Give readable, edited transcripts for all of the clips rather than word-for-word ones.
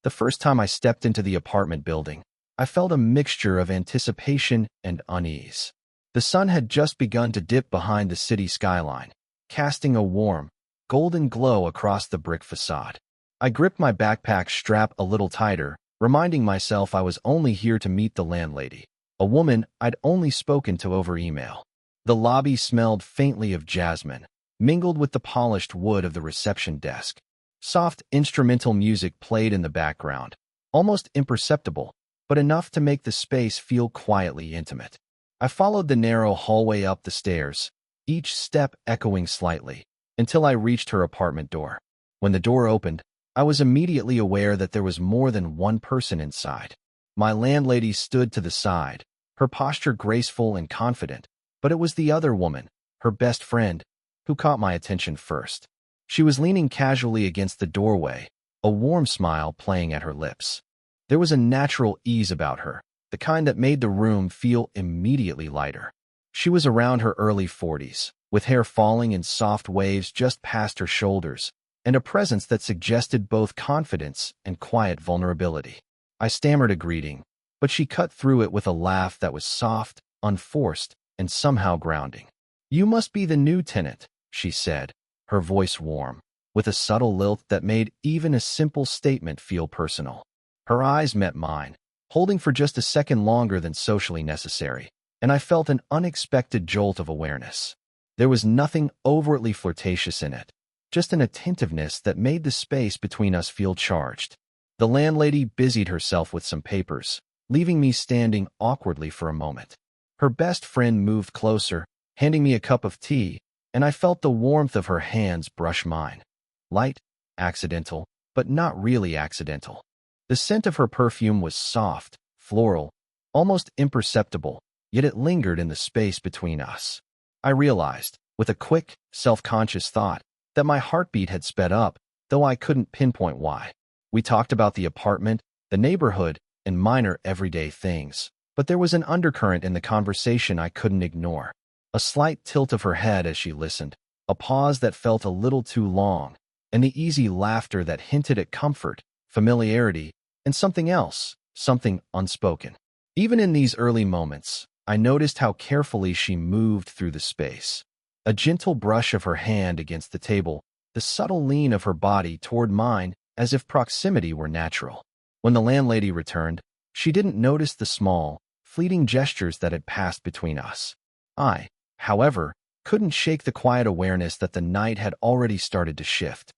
The first time I stepped into the apartment building, I felt a mixture of anticipation and unease. The sun had just begun to dip behind the city skyline, casting a warm, golden glow across the brick facade. I gripped my backpack strap a little tighter, reminding myself I was only here to meet the landlady, a woman I'd only spoken to over email. The lobby smelled faintly of jasmine, mingled with the polished wood of the reception desk. Soft instrumental music played in the background, almost imperceptible, but enough to make the space feel quietly intimate. I followed the narrow hallway up the stairs, each step echoing slightly, until I reached her apartment door. When the door opened, I was immediately aware that there was more than one person inside. My landlady stood to the side, her posture graceful and confident, but it was the other woman, her best friend, who caught my attention first. She was leaning casually against the doorway, a warm smile playing at her lips. There was a natural ease about her, the kind that made the room feel immediately lighter. She was around her early 40s, with hair falling in soft waves just past her shoulders, and a presence that suggested both confidence and quiet vulnerability. I stammered a greeting, but she cut through it with a laugh that was soft, unforced, and somehow grounding. "You must be the new tenant," she said, her voice warm, with a subtle lilt that made even a simple statement feel personal. Her eyes met mine, holding for just a second longer than socially necessary, and I felt an unexpected jolt of awareness. There was nothing overtly flirtatious in it, just an attentiveness that made the space between us feel charged. The landlady busied herself with some papers, leaving me standing awkwardly for a moment. Her best friend moved closer, handing me a cup of tea, and I felt the warmth of her hands brush mine. Light, accidental, but not really accidental. The scent of her perfume was soft, floral, almost imperceptible, yet it lingered in the space between us. I realized, with a quick, self-conscious thought, that my heartbeat had sped up, though I couldn't pinpoint why. We talked about the apartment, the neighborhood, and minor everyday things, but there was an undercurrent in the conversation I couldn't ignore. A slight tilt of her head as she listened, a pause that felt a little too long, and the easy laughter that hinted at comfort, familiarity, and something else, something unspoken. Even in these early moments, I noticed how carefully she moved through the space. A gentle brush of her hand against the table, the subtle lean of her body toward mine as if proximity were natural. When the landlady returned, she didn't notice the small, fleeting gestures that had passed between us. I, however, couldn't shake the quiet awareness that the night had already started to shift.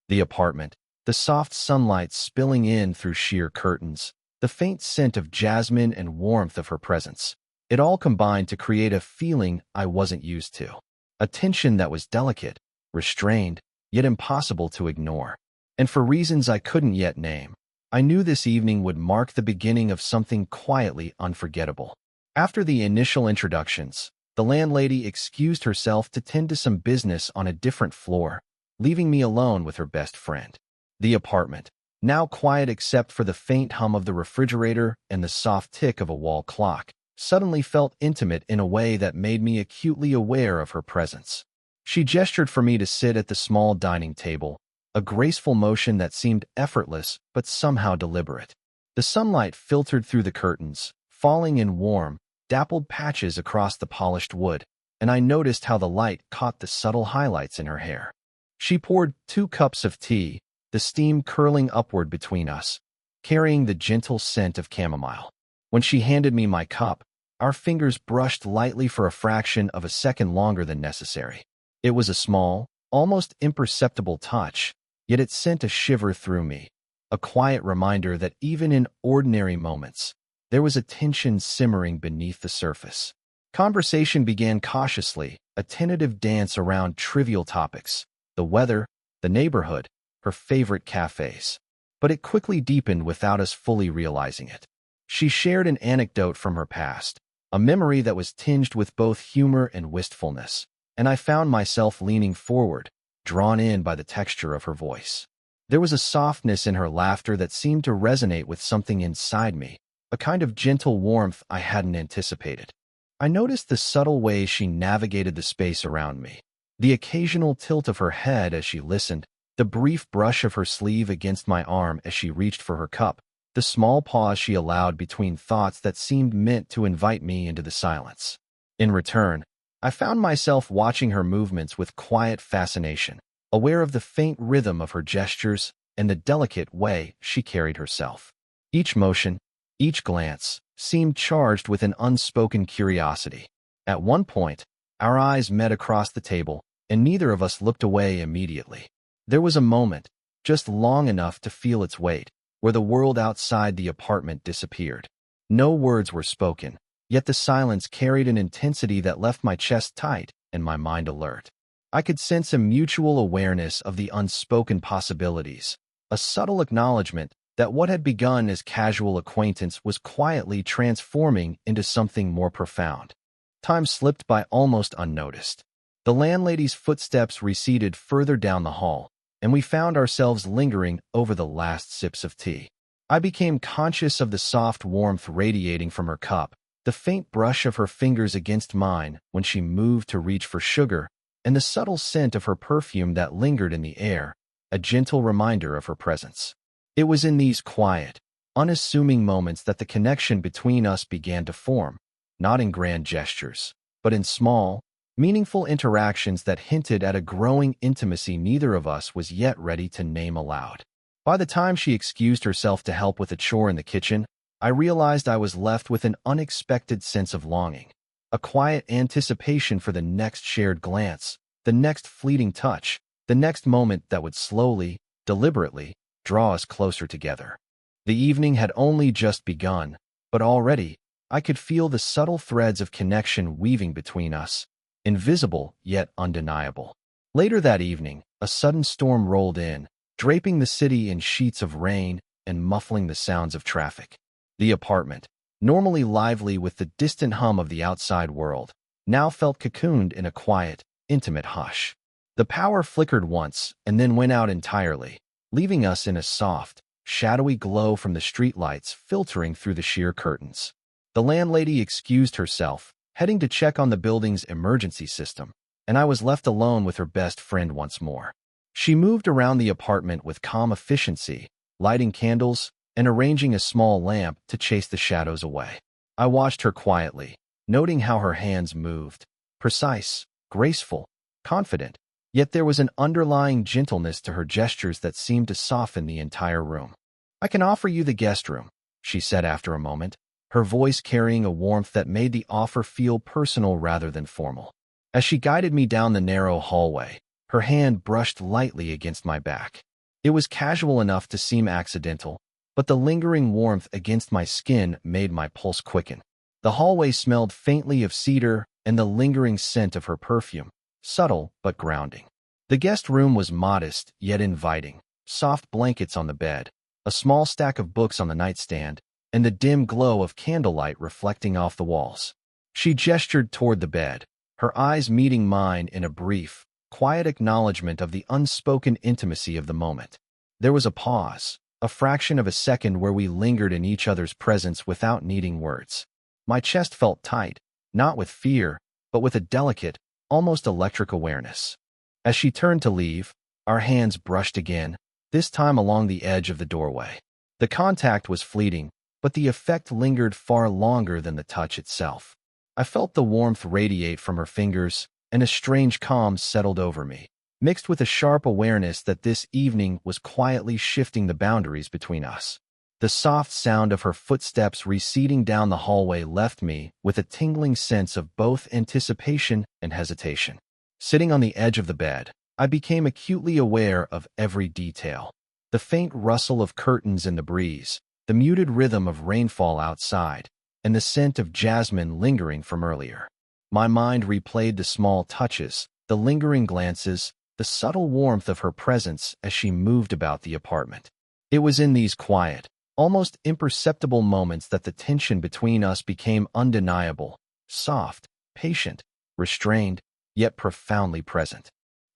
The apartment, the soft sunlight spilling in through sheer curtains, the faint scent of jasmine and warmth of her presence. It all combined to create a feeling I wasn't used to. A tension that was delicate, restrained, yet impossible to ignore. And for reasons I couldn't yet name, I knew this evening would mark the beginning of something quietly unforgettable. After the initial introductions, the landlady excused herself to tend to some business on a different floor, leaving me alone with her best friend. The apartment, now quiet except for the faint hum of the refrigerator and the soft tick of a wall clock, suddenly felt intimate in a way that made me acutely aware of her presence. She gestured for me to sit at the small dining table, a graceful motion that seemed effortless but somehow deliberate. The sunlight filtered through the curtains, falling in warm, dappled patches across the polished wood, and I noticed how the light caught the subtle highlights in her hair. She poured 2 cups of tea, the steam curling upward between us, carrying the gentle scent of chamomile. When she handed me my cup, our fingers brushed lightly for a fraction of a second longer than necessary. It was a small, almost imperceptible touch, yet it sent a shiver through me, a quiet reminder that even in ordinary moments, there was a tension simmering beneath the surface. Conversation began cautiously, a tentative dance around trivial topics, the weather, the neighborhood, her favorite cafes. But it quickly deepened without us fully realizing it. She shared an anecdote from her past, a memory that was tinged with both humor and wistfulness, and I found myself leaning forward, drawn in by the texture of her voice. There was a softness in her laughter that seemed to resonate with something inside me, a kind of gentle warmth I hadn't anticipated. I noticed the subtle way she navigated the space around me, the occasional tilt of her head as she listened, The brief brush of her sleeve against my arm as she reached for her cup, the small pause she allowed between thoughts that seemed meant to invite me into the silence. In return, I found myself watching her movements with quiet fascination, aware of the faint rhythm of her gestures and the delicate way she carried herself. Each motion, each glance, seemed charged with an unspoken curiosity. At one point, our eyes met across the table, and neither of us looked away immediately. There was a moment, just long enough to feel its weight, where the world outside the apartment disappeared. No words were spoken, yet the silence carried an intensity that left my chest tight and my mind alert. I could sense a mutual awareness of the unspoken possibilities, a subtle acknowledgement that what had begun as casual acquaintance was quietly transforming into something more profound. Time slipped by almost unnoticed. The landlady's footsteps receded further down the hall, and we found ourselves lingering over the last sips of tea. I became conscious of the soft warmth radiating from her cup, the faint brush of her fingers against mine when she moved to reach for sugar, and the subtle scent of her perfume that lingered in the air, a gentle reminder of her presence. It was in these quiet, unassuming moments that the connection between us began to form, not in grand gestures, but in small, meaningful interactions that hinted at a growing intimacy neither of us was yet ready to name aloud. By the time she excused herself to help with a chore in the kitchen, I realized I was left with an unexpected sense of longing, a quiet anticipation for the next shared glance, the next fleeting touch, the next moment that would slowly, deliberately, draw us closer together. The evening had only just begun, but already, I could feel the subtle threads of connection weaving between us, invisible yet undeniable. Later that evening, a sudden storm rolled in, draping the city in sheets of rain and muffling the sounds of traffic. The apartment, normally lively with the distant hum of the outside world, now felt cocooned in a quiet, intimate hush. The power flickered once and then went out entirely, leaving us in a soft, shadowy glow from the streetlights filtering through the sheer curtains. The landlady excused herself, heading to check on the building's emergency system, and I was left alone with her best friend once more. She moved around the apartment with calm efficiency, lighting candles and arranging a small lamp to chase the shadows away. I watched her quietly, noting how her hands moved, precise, graceful, confident, yet there was an underlying gentleness to her gestures that seemed to soften the entire room. "I can offer you the guest room," she said after a moment, her voice carrying a warmth that made the offer feel personal rather than formal. As she guided me down the narrow hallway, her hand brushed lightly against my back. It was casual enough to seem accidental, but the lingering warmth against my skin made my pulse quicken. The hallway smelled faintly of cedar and the lingering scent of her perfume, subtle but grounding. The guest room was modest yet inviting, soft blankets on the bed, a small stack of books on the nightstand, and the dim glow of candlelight reflecting off the walls. She gestured toward the bed, her eyes meeting mine in a brief, quiet acknowledgement of the unspoken intimacy of the moment. There was a pause, a fraction of a second where we lingered in each other's presence without needing words. My chest felt tight, not with fear, but with a delicate, almost electric awareness. As she turned to leave, our hands brushed again, this time along the edge of the doorway. The contact was fleeting, but the effect lingered far longer than the touch itself. I felt the warmth radiate from her fingers, and a strange calm settled over me, mixed with a sharp awareness that this evening was quietly shifting the boundaries between us. The soft sound of her footsteps receding down the hallway left me with a tingling sense of both anticipation and hesitation. Sitting on the edge of the bed, I became acutely aware of every detail. The faint rustle of curtains in the breeze, the muted rhythm of rainfall outside, and the scent of jasmine lingering from earlier. My mind replayed the small touches, the lingering glances, the subtle warmth of her presence as she moved about the apartment. It was in these quiet, almost imperceptible moments that the tension between us became undeniable, soft, patient, restrained, yet profoundly present.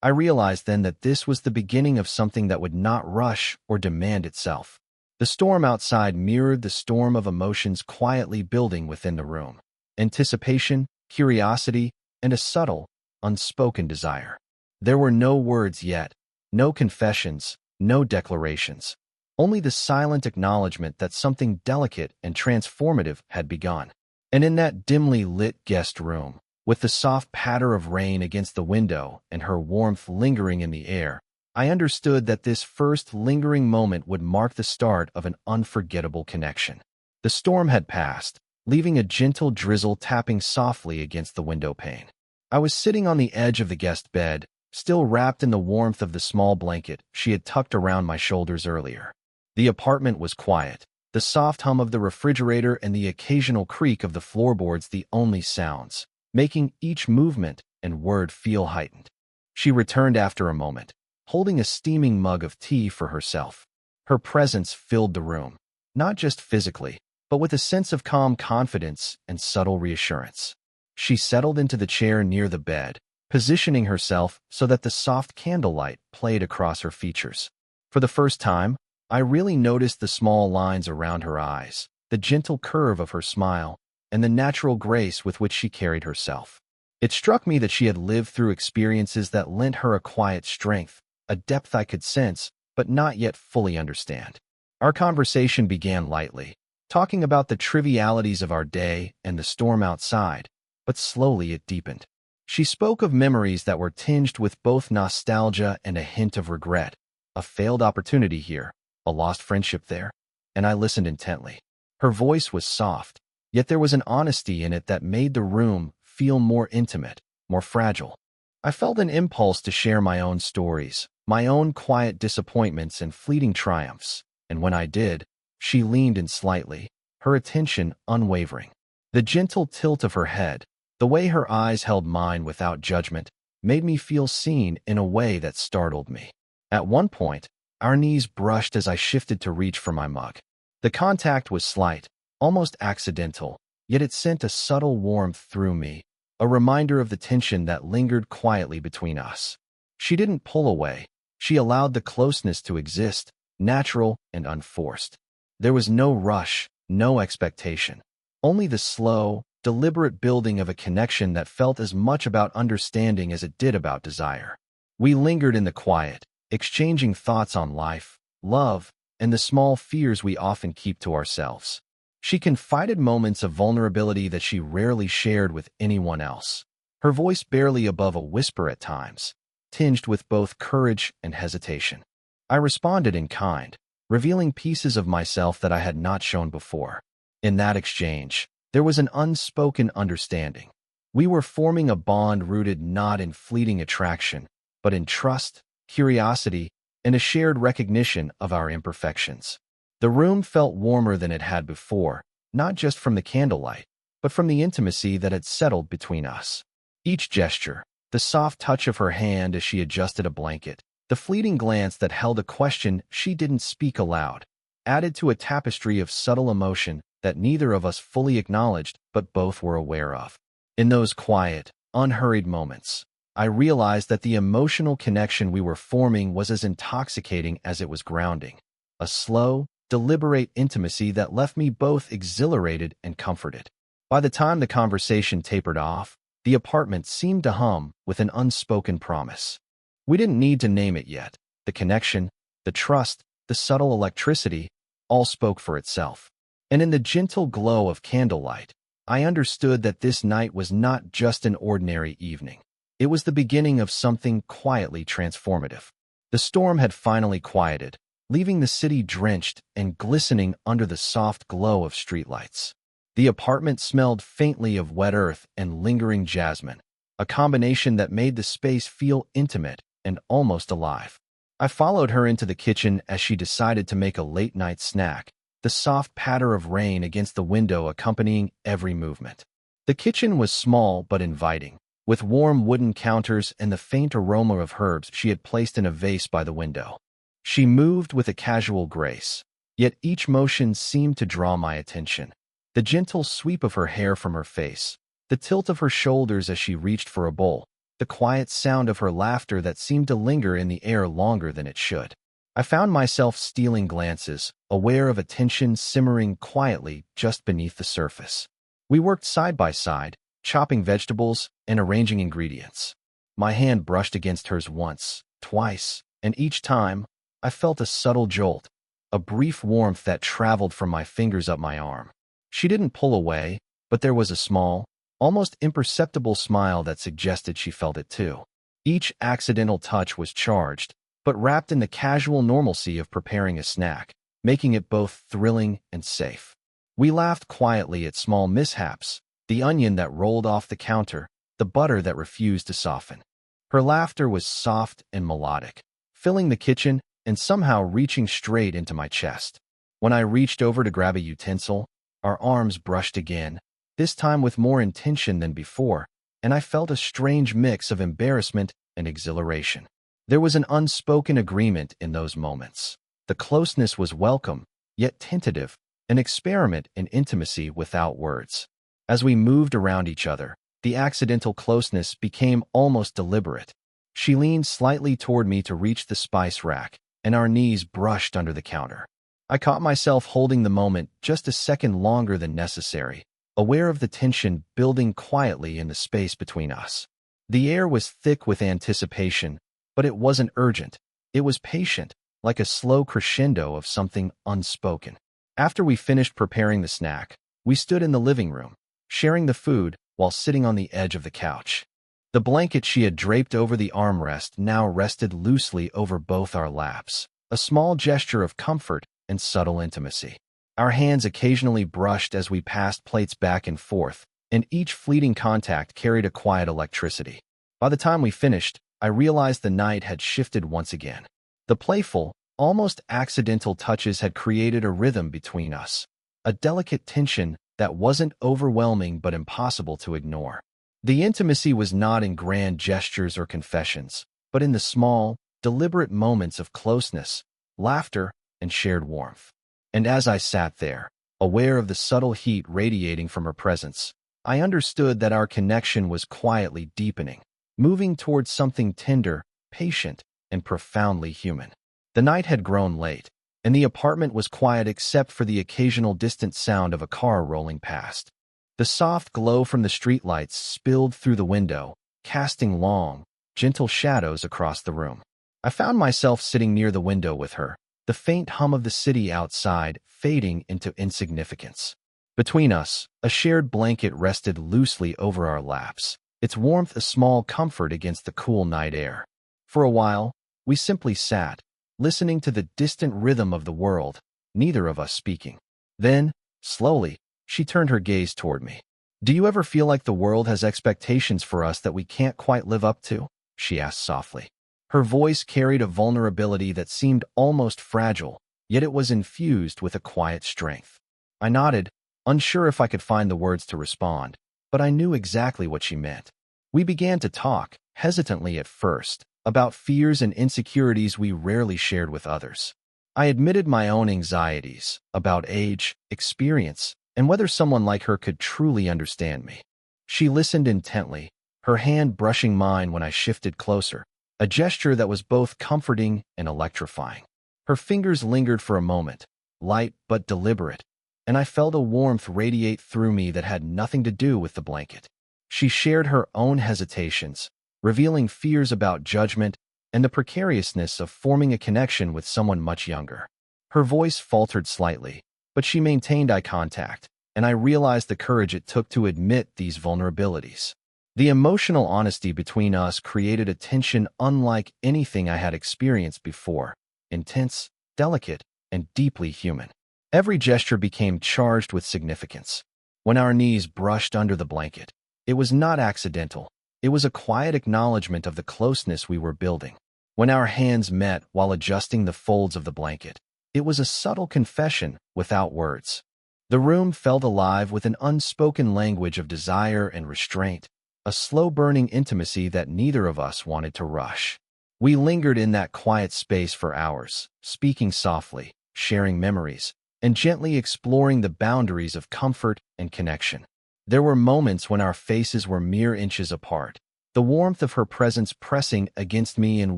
I realized then that this was the beginning of something that would not rush or demand itself. The storm outside mirrored the storm of emotions quietly building within the room. Anticipation, curiosity, and a subtle, unspoken desire. There were no words yet, No confessions, no declarations. Only the silent acknowledgement that something delicate and transformative had begun. And in that dimly lit guest room, with the soft patter of rain against the window and her warmth lingering in the air, I understood that this first lingering moment would mark the start of an unforgettable connection. The storm had passed, leaving a gentle drizzle tapping softly against the window pane. I was sitting on the edge of the guest bed, still wrapped in the warmth of the small blanket she had tucked around my shoulders earlier. The apartment was quiet, the soft hum of the refrigerator and the occasional creak of the floorboards the only sounds, making each movement and word feel heightened. She returned after a moment, holding a steaming mug of tea for herself. Her presence filled the room, not just physically, but with a sense of calm confidence and subtle reassurance. She settled into the chair near the bed, positioning herself so that the soft candlelight played across her features. For the first time, I really noticed the small lines around her eyes, the gentle curve of her smile, and the natural grace with which she carried herself. It struck me that she had lived through experiences that lent her a quiet strength, a depth I could sense, but not yet fully understand. Our conversation began lightly, talking about the trivialities of our day and the storm outside, but slowly it deepened. She spoke of memories that were tinged with both nostalgia and a hint of regret, a failed opportunity here, a lost friendship there, and I listened intently. Her voice was soft, yet there was an honesty in it that made the room feel more intimate, more fragile. I felt an impulse to share my own stories, my own quiet disappointments and fleeting triumphs, and when I did, she leaned in slightly, her attention unwavering. The gentle tilt of her head, the way her eyes held mine without judgment, made me feel seen in a way that startled me. At one point, our knees brushed as I shifted to reach for my mug. The contact was slight, almost accidental, yet it sent a subtle warmth through me, a reminder of the tension that lingered quietly between us. She didn't pull away. She allowed the closeness to exist, natural and unforced. There was no rush, no expectation, only the slow, deliberate building of a connection that felt as much about understanding as it did about desire. We lingered in the quiet, exchanging thoughts on life, love, and the small fears we often keep to ourselves. She confided moments of vulnerability that she rarely shared with anyone else, her voice barely above a whisper at times, tinged with both courage and hesitation. I responded in kind, revealing pieces of myself that I had not shown before. In that exchange, there was an unspoken understanding. We were forming a bond rooted not in fleeting attraction, but in trust, curiosity, and a shared recognition of our imperfections. The room felt warmer than it had before, not just from the candlelight, but from the intimacy that had settled between us. Each gesture, the soft touch of her hand as she adjusted a blanket, the fleeting glance that held a question she didn't speak aloud, added to a tapestry of subtle emotion that neither of us fully acknowledged but both were aware of. In those quiet, unhurried moments, I realized that the emotional connection we were forming was as intoxicating as it was grounding. A slow, deliberate intimacy that left me both exhilarated and comforted. By the time the conversation tapered off, the apartment seemed to hum with an unspoken promise. We didn't need to name it yet. The connection, the trust, the subtle electricity, all spoke for itself. And in the gentle glow of candlelight, I understood that this night was not just an ordinary evening. It was the beginning of something quietly transformative. The storm had finally quieted, leaving the city drenched and glistening under the soft glow of streetlights. The apartment smelled faintly of wet earth and lingering jasmine, a combination that made the space feel intimate and almost alive. I followed her into the kitchen as she decided to make a late-night snack, the soft patter of rain against the window accompanying every movement. The kitchen was small but inviting, with warm wooden counters and the faint aroma of herbs she had placed in a vase by the window. She moved with a casual grace, yet each motion seemed to draw my attention. The gentle sweep of her hair from her face, the tilt of her shoulders as she reached for a bowl, the quiet sound of her laughter that seemed to linger in the air longer than it should. I found myself stealing glances, aware of a tension simmering quietly just beneath the surface. We worked side by side, chopping vegetables and arranging ingredients. My hand brushed against hers once, twice, and each time, I felt a subtle jolt, a brief warmth that traveled from my fingers up my arm. She didn't pull away, but there was a small, almost imperceptible smile that suggested she felt it too. Each accidental touch was charged, but wrapped in the casual normalcy of preparing a snack, making it both thrilling and safe. We laughed quietly at small mishaps, the onion that rolled off the counter, the butter that refused to soften. Her laughter was soft and melodic, filling the kitchen and somehow reaching straight into my chest. When I reached over to grab a utensil, our arms brushed again, this time with more intention than before, and I felt a strange mix of embarrassment and exhilaration. There was an unspoken agreement in those moments. The closeness was welcome, yet tentative, an experiment in intimacy without words. As we moved around each other, the accidental closeness became almost deliberate. She leaned slightly toward me to reach the spice rack, and our knees brushed under the counter. I caught myself holding the moment just a second longer than necessary, aware of the tension building quietly in the space between us. The air was thick with anticipation, but it wasn't urgent. It was patient, like a slow crescendo of something unspoken. After we finished preparing the snack, we stood in the living room, sharing the food while sitting on the edge of the couch. The blanket she had draped over the armrest now rested loosely over both our laps, a small gesture of comfort and subtle intimacy. Our hands occasionally brushed as we passed plates back and forth, and each fleeting contact carried a quiet electricity. By the time we finished, I realized the night had shifted once again. The playful, almost accidental touches had created a rhythm between us, a delicate tension that wasn't overwhelming but impossible to ignore. The intimacy was not in grand gestures or confessions, but in the small, deliberate moments of closeness, laughter, and shared warmth. And as I sat there, aware of the subtle heat radiating from her presence, I understood that our connection was quietly deepening, moving towards something tender, patient, and profoundly human. The night had grown late, and the apartment was quiet except for the occasional distant sound of a car rolling past. The soft glow from the streetlights spilled through the window, casting long, gentle shadows across the room. I found myself sitting near the window with her, the faint hum of the city outside fading into insignificance. Between us, a shared blanket rested loosely over our laps, its warmth a small comfort against the cool night air. For a while, we simply sat, listening to the distant rhythm of the world, neither of us speaking. Then, slowly, she turned her gaze toward me. "Do you ever feel like the world has expectations for us that we can't quite live up to?" she asked softly. Her voice carried a vulnerability that seemed almost fragile, yet it was infused with a quiet strength. I nodded, unsure if I could find the words to respond, but I knew exactly what she meant. We began to talk, hesitantly at first, about fears and insecurities we rarely shared with others. I admitted my own anxieties about age, experience, and whether someone like her could truly understand me. She listened intently, her hand brushing mine when I shifted closer, a gesture that was both comforting and electrifying. Her fingers lingered for a moment, light but deliberate, and I felt a warmth radiate through me that had nothing to do with the blanket. She shared her own hesitations, revealing fears about judgment and the precariousness of forming a connection with someone much younger. Her voice faltered slightly, but she maintained eye contact, and I realized the courage it took to admit these vulnerabilities. The emotional honesty between us created a tension unlike anything I had experienced before, intense, delicate, and deeply human. Every gesture became charged with significance. When our knees brushed under the blanket, it was not accidental. It was a quiet acknowledgement of the closeness we were building. When our hands met while adjusting the folds of the blanket, it was a subtle confession without words. The room felt alive with an unspoken language of desire and restraint, a slow-burning intimacy that neither of us wanted to rush. We lingered in that quiet space for hours, speaking softly, sharing memories, and gently exploring the boundaries of comfort and connection. There were moments when our faces were mere inches apart, the warmth of her presence pressing against me in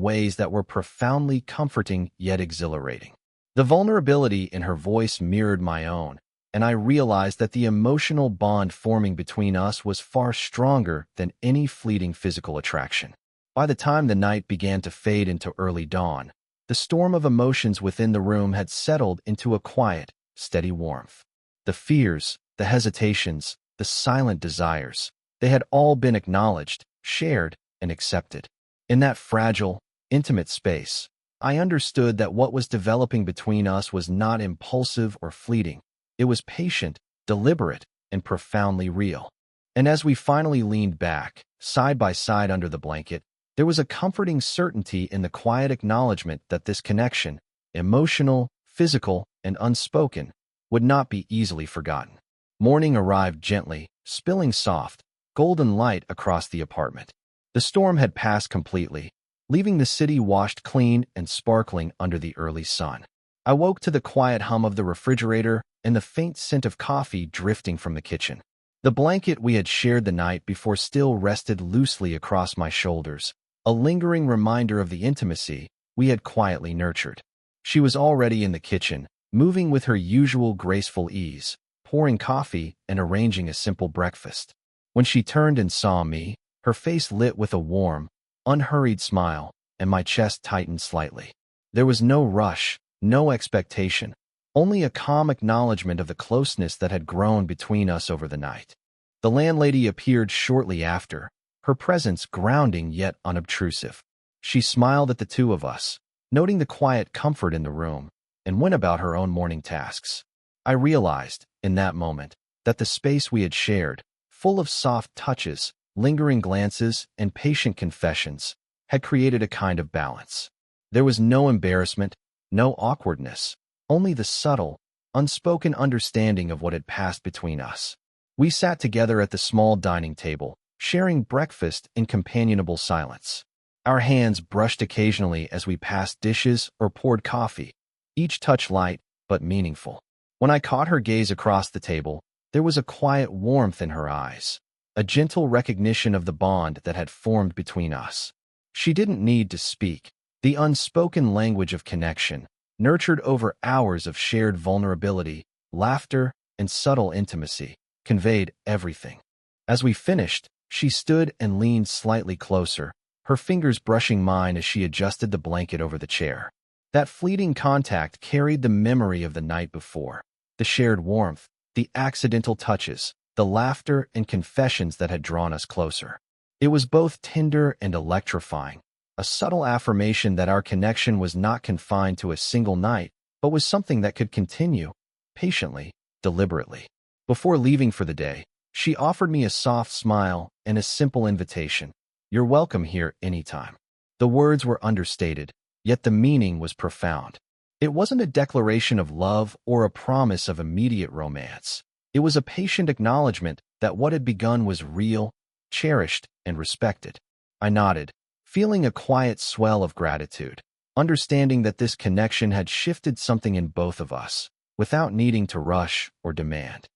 ways that were profoundly comforting yet exhilarating. The vulnerability in her voice mirrored my own, and I realized that the emotional bond forming between us was far stronger than any fleeting physical attraction. By the time the night began to fade into early dawn, the storm of emotions within the room had settled into a quiet, steady warmth. The fears, the hesitations, the silent desires, they had all been acknowledged, shared, and accepted. In that fragile, intimate space, I understood that what was developing between us was not impulsive or fleeting. It was patient, deliberate, and profoundly real. And as we finally leaned back, side by side under the blanket, there was a comforting certainty in the quiet acknowledgement that this connection, emotional, physical, and unspoken, would not be easily forgotten. Morning arrived gently, spilling soft, golden light across the apartment. The storm had passed completely, leaving the city washed clean and sparkling under the early sun. I woke to the quiet hum of the refrigerator and the faint scent of coffee drifting from the kitchen. The blanket we had shared the night before still rested loosely across my shoulders, a lingering reminder of the intimacy we had quietly nurtured. She was already in the kitchen, moving with her usual graceful ease, pouring coffee and arranging a simple breakfast. When she turned and saw me, her face lit with a warm, unhurried smile, and my chest tightened slightly. There was no rush, no expectation, only a calm acknowledgement of the closeness that had grown between us over the night. The landlady appeared shortly after, her presence grounding yet unobtrusive. She smiled at the two of us, noting the quiet comfort in the room, and went about her own morning tasks. I realized, in that moment, that the space we had shared, full of soft touches, lingering glances, and patient confessions, had created a kind of balance. There was no embarrassment, no awkwardness, only the subtle, unspoken understanding of what had passed between us. We sat together at the small dining table, sharing breakfast in companionable silence. Our hands brushed occasionally as we passed dishes or poured coffee, each touch light but meaningful. When I caught her gaze across the table, there was a quiet warmth in her eyes, a gentle recognition of the bond that had formed between us. She didn't need to speak. The unspoken language of connection, nurtured over hours of shared vulnerability, laughter, and subtle intimacy, conveyed everything. As we finished, she stood and leaned slightly closer, her fingers brushing mine as she adjusted the blanket over the chair. That fleeting contact carried the memory of the night before, the shared warmth, the accidental touches, the laughter and confessions that had drawn us closer. It was both tender and electrifying, a subtle affirmation that our connection was not confined to a single night, but was something that could continue, patiently, deliberately. Before leaving for the day, she offered me a soft smile and a simple invitation. "You're welcome here anytime." The words were understated, yet the meaning was profound. It wasn't a declaration of love or a promise of immediate romance. It was a patient acknowledgement that what had begun was real, cherished, and respected. I nodded, feeling a quiet swell of gratitude, understanding that this connection had shifted something in both of us, without needing to rush or demand.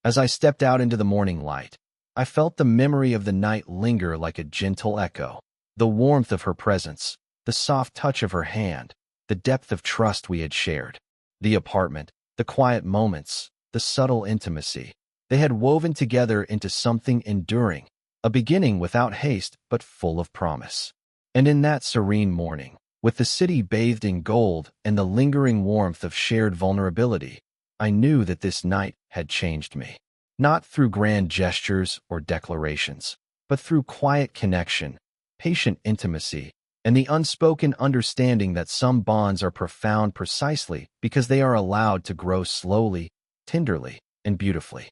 As I stepped out into the morning light, I felt the memory of the night linger like a gentle echo. The warmth of her presence, the soft touch of her hand, the depth of trust we had shared. The apartment, the quiet moments, the subtle intimacy. They had woven together into something enduring, a beginning without haste but full of promise. And in that serene morning, with the city bathed in gold and the lingering warmth of shared vulnerability, I knew that this night had changed me. Not through grand gestures or declarations, but through quiet connection, patient intimacy, and the unspoken understanding that some bonds are profound precisely because they are allowed to grow slowly, tenderly, and beautifully.